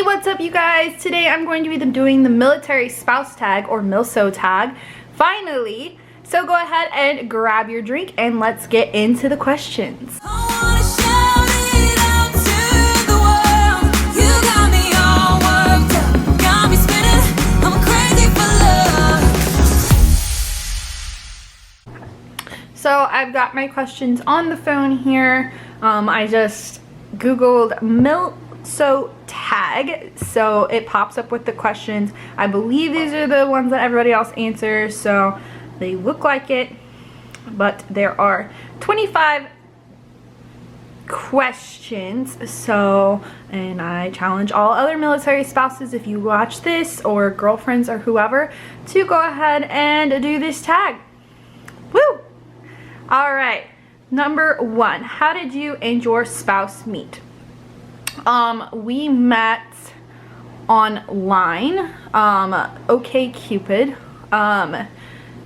Hey, what's up you guys? Today I'm going to be doing the military spouse tag or Milso tag, finally. So go ahead and grab your drink and let's get into the questions. So I've got my questions on the phone here. I just Googled Milso tag, so it pops up with the questions. I believe these are the ones that everybody else answers, so they look like it, but there are 25 questions. So, and I challenge all other military spouses, if you watch this, or girlfriends or whoever, to go ahead and do this tag. Woo! All right, number 1, how did you and your spouse meet? We met online, OkCupid.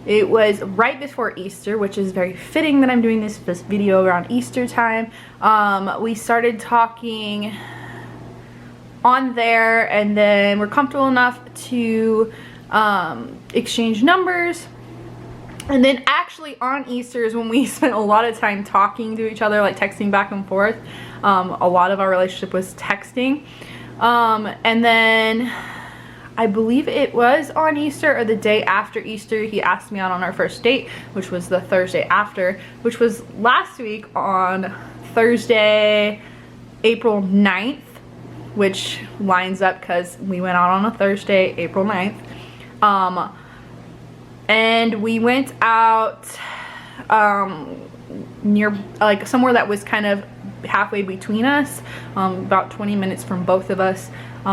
It was right before Easter, which is very fitting that I'm doing this video around Easter time. We started talking on there, and then we're comfortable enough to exchange numbers. And then actually on Easter is when we spent a lot of time talking to each other, like texting back and forth. A lot of our relationship was texting. And then I believe it was on Easter or the day after Easter, he asked me out on our first date, which was the Thursday after, which was last week on Thursday, April 9th, which lines up because we went out on a Thursday, April 9th. And we went out near, like, somewhere that was kind of halfway between us, about 20 minutes from both of us,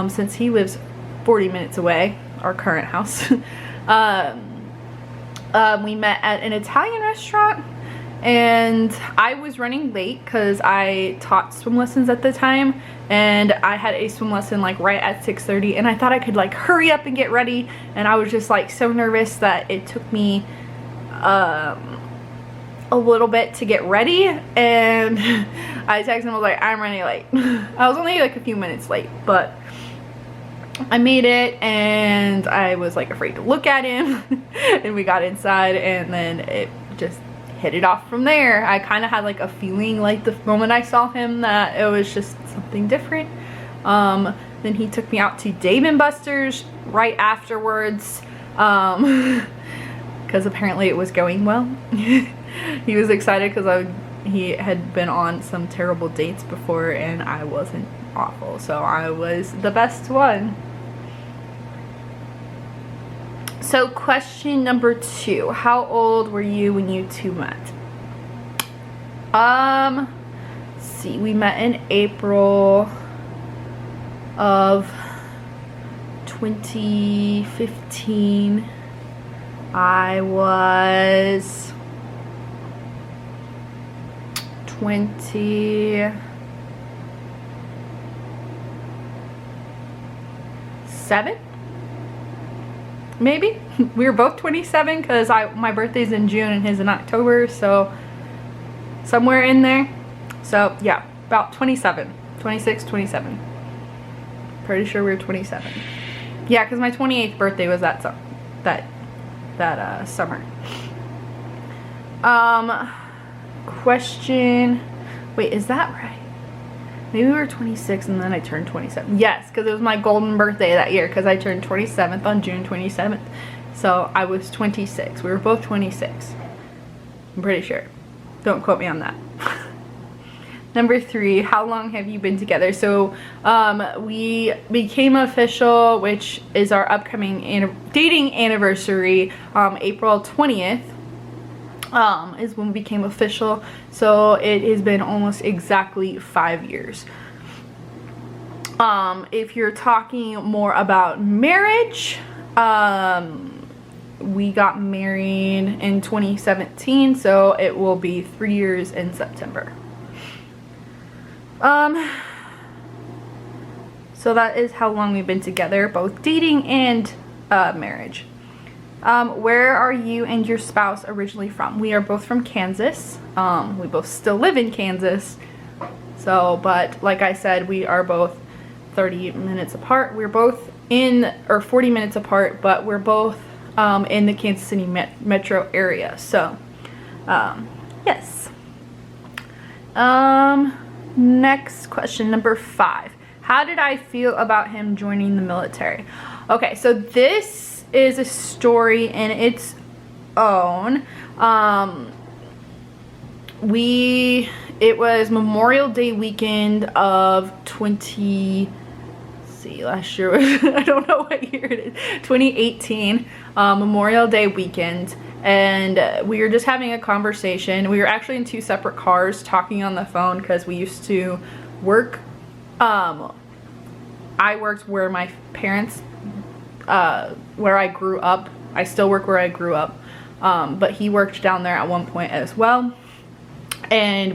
since he lives 40 minutes away, our current house. We met at an Italian restaurant, and I was running late because I taught swim lessons at the time, and I had a swim lesson like right at 6:30, and I thought I could like hurry up and get ready, and I was just like so nervous that it took me a little bit to get ready, and I texted him, I was like, I'm running late. I was only like a few minutes late, but I made it, and I was like afraid to look at him. And we got inside, and then it just hit it off from there. I kind of had like a feeling like the moment I saw him that it was just something different. Then he took me out to Dave & Buster's right afterwards, because apparently it was going well. He was excited because he had been on some terrible dates before, and I wasn't awful, so I was the best one. So question number 2, how old were you when you two met? Let's see, we met in April of 2015. I was 27, maybe. We were both 27 because my birthday's in June and his in October, so somewhere in there. So yeah, about 27, 26, 27. Pretty sure we were 27. Yeah, because my 28th birthday was that summer. Question, wait, is that right? Maybe we were 26 and then I turned 27. Yes, because it was my golden birthday that year, because I turned 27th on June 27th. So I was 26. We were both 26. I'm pretty sure. Don't quote me on that. Number 3, how long have you been together? So we became official, which is our upcoming dating anniversary, April 20th. Is when we became official, so it has been almost exactly 5 years. If you're talking more about marriage, we got married in 2017, so it will be 3 years in September. So that is how long we've been together, both dating and marriage. Where are you and your spouse originally from? We are both from Kansas. We both still live in Kansas. So, but like I said, we are both 30 minutes apart. We're both in, or 40 minutes apart, but we're both in the Kansas City metro area. So, yes. Next question, number 5. How did I feel about him joining the military? Okay, so this is a story in its own. It was Memorial Day weekend of last year was, I don't know what year it is, 2018, Memorial Day weekend, and we were just having a conversation. We were actually in 2 separate cars talking on the phone because we used to work. I worked where my parents, where I grew up. I still work where I grew up, but he worked down there at one point as well. And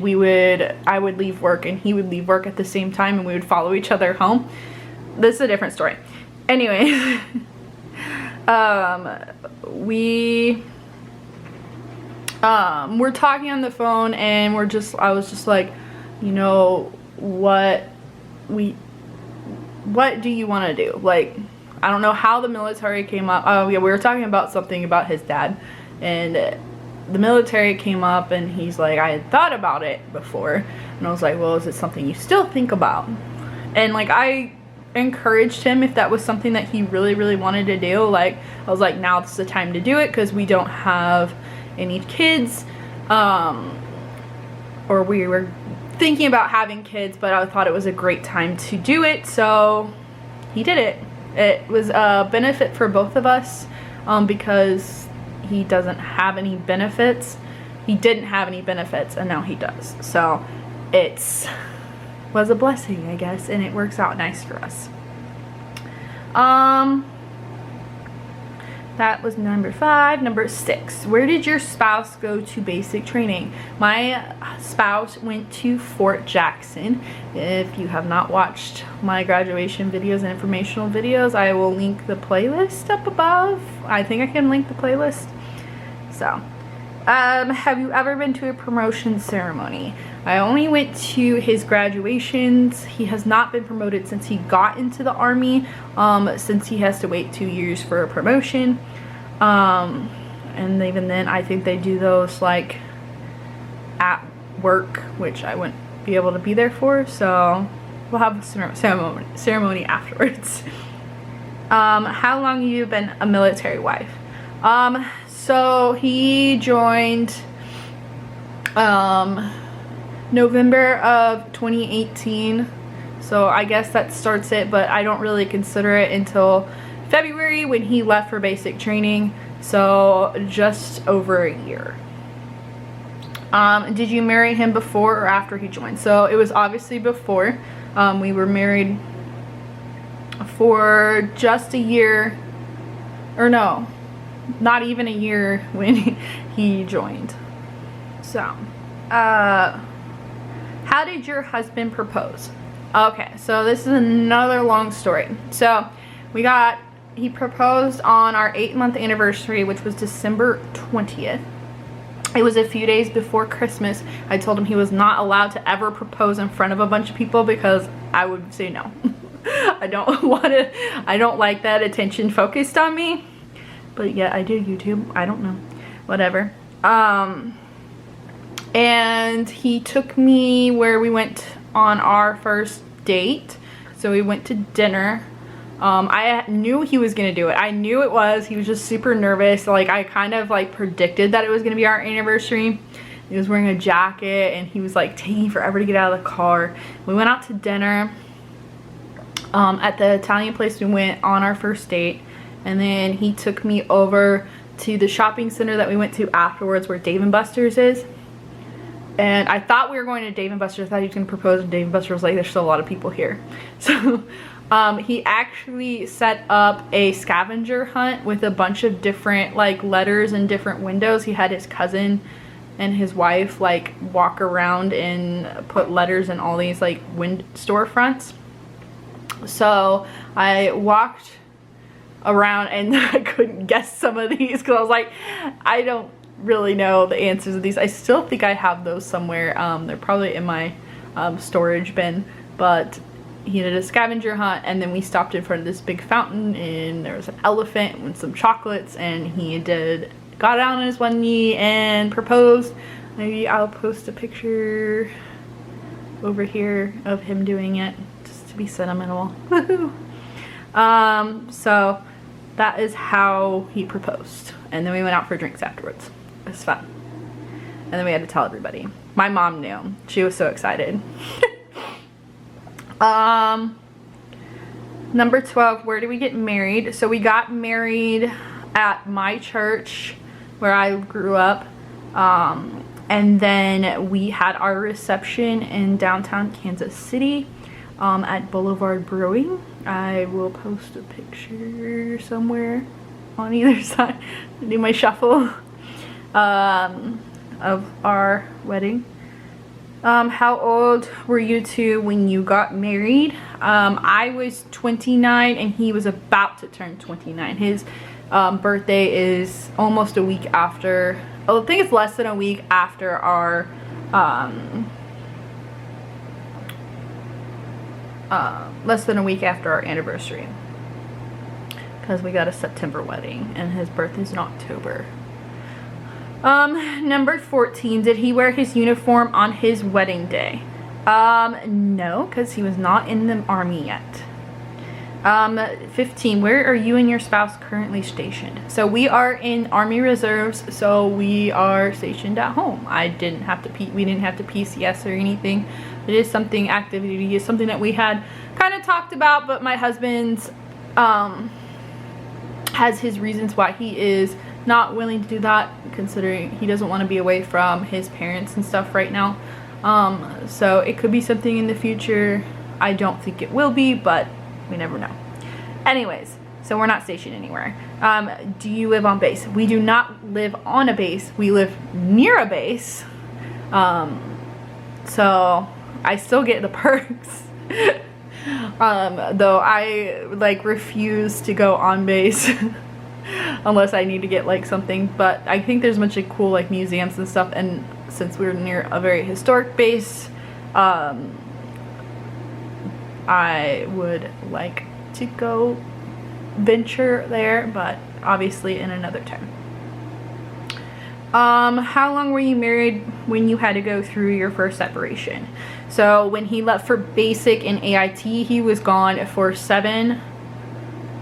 I would leave work and he would leave work at the same time, and we would follow each other home. This is a different story. Anyway, we're talking on the phone, and I was just like, you know, what do you want to do? Like, I don't know how the military came up. Oh yeah, we were talking about something about his dad, and the military came up, and he's like, I had thought about it before. And I was like, well, is it something you still think about? And like, I encouraged him if that was something that he really, really wanted to do. Like, I was like, now's the time to do it, because we don't have any kids, or we were thinking about having kids, but I thought it was a great time to do it. So he did it. It was a benefit for both of us, because he doesn't have any benefits. He didn't have any benefits, and now he does. So was a blessing, I guess, and it works out nice for us. That was number 5. Number 6. Where did your spouse go to basic training? My spouse went to Fort Jackson. If you have not watched my graduation videos and informational videos, I will link the playlist up above. I think I can link the playlist. So, have you ever been to a promotion ceremony? I only went to his graduations. He has not been promoted since he got into the Army, since he has to wait 2 years for a promotion. And even then, I think they do those like at work, which I wouldn't be able to be there for. So we'll have a ceremony afterwards. How long have you been a military wife? So he joined November of 2018, so I guess that starts it, but I don't really consider it until February when he left for basic training, so just over a year. Did you marry him before or after he joined? So it was obviously before. We were married for just a year, or no, not even a year when he joined. So, how did your husband propose? Okay, so this is another long story. So, he proposed on our 8-month anniversary, which was December 20th. It was a few days before Christmas. I told him he was not allowed to ever propose in front of a bunch of people because I would say no. I don't like that attention focused on me. But yeah, I do YouTube. I don't know. Whatever. And he took me where we went on our first date. So we went to dinner. I knew he was gonna do it. I knew it was. He was just super nervous. Like, I kind of like predicted that it was gonna be our anniversary. He was wearing a jacket and he was like taking forever to get out of the car. We went out to dinner at the Italian place we went on our first date. And then he took me over to the shopping center that we went to afterwards, where Dave & Buster's is. And I thought we were going to Dave & Buster's. I thought he was going to propose, and Dave & Buster's was like, there's still a lot of people here. So he actually set up a scavenger hunt with a bunch of different like letters and different windows. He had his cousin and his wife like walk around and put letters in all these like storefronts. So I walked around and I couldn't guess some of these because I was like, I don't really know the answers of these. I still think I have those somewhere. They're probably in my storage bin, but he did a scavenger hunt, and then we stopped in front of this big fountain, and there was an elephant and some chocolates, and he got down on his one knee and proposed. Maybe I'll post a picture over here of him doing it just to be sentimental. Woohoo! So that is how he proposed, and then we went out for drinks afterwards. It was fun, and then we had to tell everybody. My mom knew. She was so excited. Number 12, where did we get married? So we got married at my church where I grew up, and then we had our reception in downtown Kansas City at Boulevard Brewing. I will post a picture somewhere on either side. Do my shuffle of our wedding. How old were you two when you got married? I was 29 and he was about to turn 29. His birthday is almost a week after, I think it's less than a week after our anniversary, because we got a September wedding and his birthday's in October. Number 14, did he wear his uniform on his wedding day? No, because he was not in the army yet. 15, where are you and your spouse currently stationed? So we are in Army Reserves, so we are stationed at home. We didn't have to PCS or anything. It is something, activity is something that we had kind of talked about, but my husband's has his reasons why he is not willing to do that, considering he doesn't want to be away from his parents and stuff right now. So it could be something in the future. I don't think it will be, but we never know. Anyways, so we're not stationed anywhere. Do you live on base? We do not live on a base. We live near a base. So I still get the perks. Though I refuse to go on base unless I need to get something. But I think there's a bunch of cool museums and stuff, and since we're near a very historic base, I would like to go venture there, but obviously in another time. How long were you married when you had to go through your first separation? So when he left for basic and AIT, he was gone for 7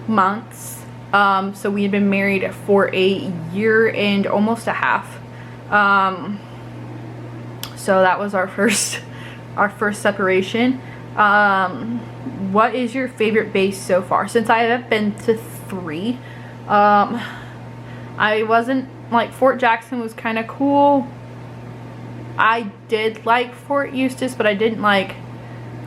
months. So we had been married for a year and almost a half. So that was our first separation. What is your favorite base so far? Since I have been to 3, I wasn't Fort Jackson was kind of cool. I did like Fort Eustis, but I didn't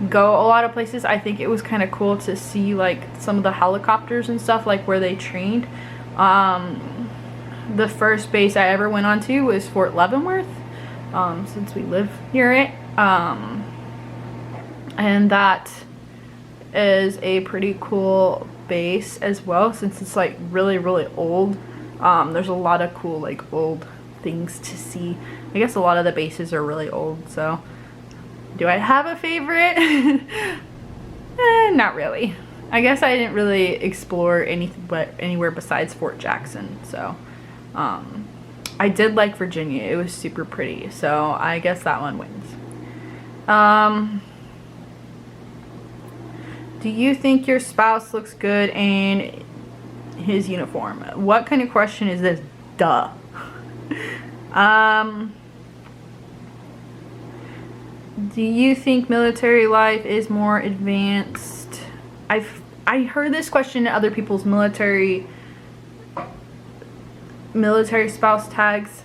go a lot of places. I think it was kind of cool to see some of the helicopters and stuff where they trained. The first base I ever went on to was Fort Leavenworth, since we live near it. And that is a pretty cool base as well, since it's really old. There's a lot of cool old things to see. I guess a lot of the bases are really old. So do I have a favorite? Not really. I guess I didn't really explore anywhere besides Fort Jackson. So I did like Virginia. It was super pretty, so I guess that one wins. Do you think your spouse looks good in his uniform? What kind of question is this? Duh. Do you think military life is more advanced? I heard this question in other people's military spouse tags,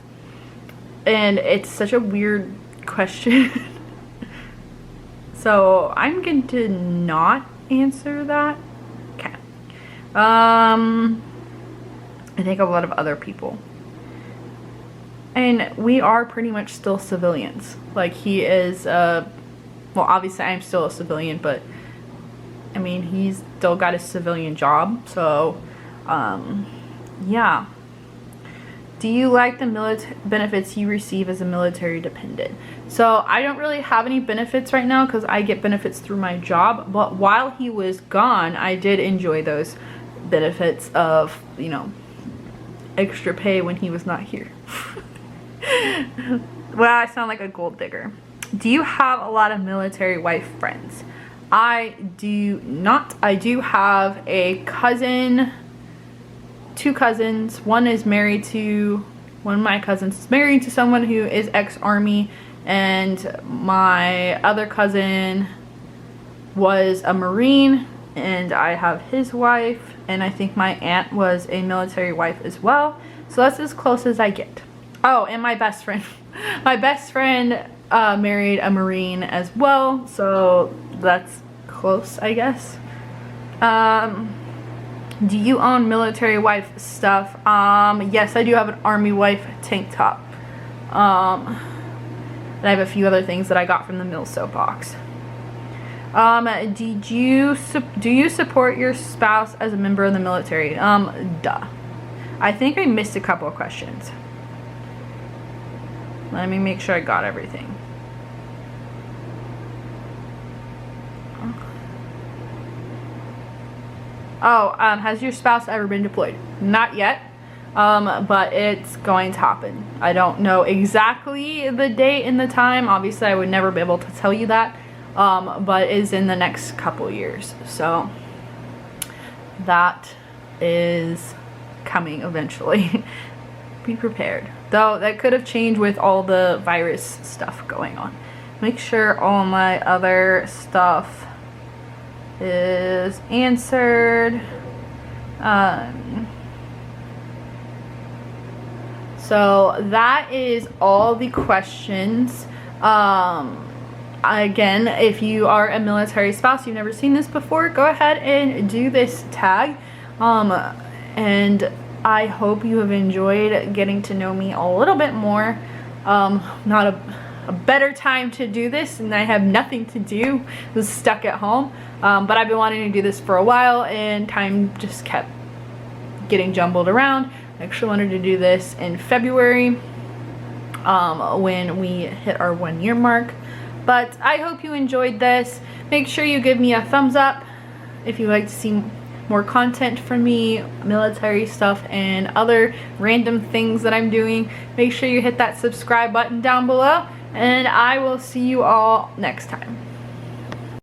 and it's such a weird question. So I'm going to not answer that. Okay. I think a lot of other people. And we are pretty much still civilians. He is, well, obviously I'm still a civilian, but I mean, he's still got a civilian job. So, yeah. Do you like the benefits you receive as a military dependent? So I don't really have any benefits right now because I get benefits through my job, but while he was gone, I did enjoy those benefits of, you know, extra pay when he was not here. Well, I sound like a gold digger. Do you have a lot of military wife friends? I do not. I do have a cousin, 2 cousins. One of my cousins is married to someone who is ex-army, and my other cousin was a Marine, and I have his wife, and I think my aunt was a military wife as well. So that's as close as I get. Oh, and my best friend. My best friend married a Marine as well, so that's close, I guess. Do you own military wife stuff? Yes, I do have an Army wife tank top. And I have a few other things that I got from the Milso box. Do you support your spouse as a member of the military? Duh. I think I missed a couple of questions. Let me make sure I got everything. Oh, has your spouse ever been deployed? Not yet, but it's going to happen. I don't know exactly the date and the time. Obviously, I would never be able to tell you that, but it's in the next couple years. So that is coming eventually. Be prepared. Though that could have changed with all the virus stuff going on. Make sure all my other stuff is answered. So that is all the questions. Again, if you are a military spouse, you've never seen this before, go ahead and do this tag. And I hope you have enjoyed getting to know me a little bit more. Not a better time to do this, and I have nothing to do. I was stuck at home. But I've been wanting to do this for a while, and time just kept getting jumbled around. I actually wanted to do this in February when we hit our 1-year mark. But I hope you enjoyed this. Make sure you give me a thumbs up if you'd like to see more content from me, military stuff, and other random things that I'm doing. Make sure you hit that subscribe button down below, and I will see you all next time.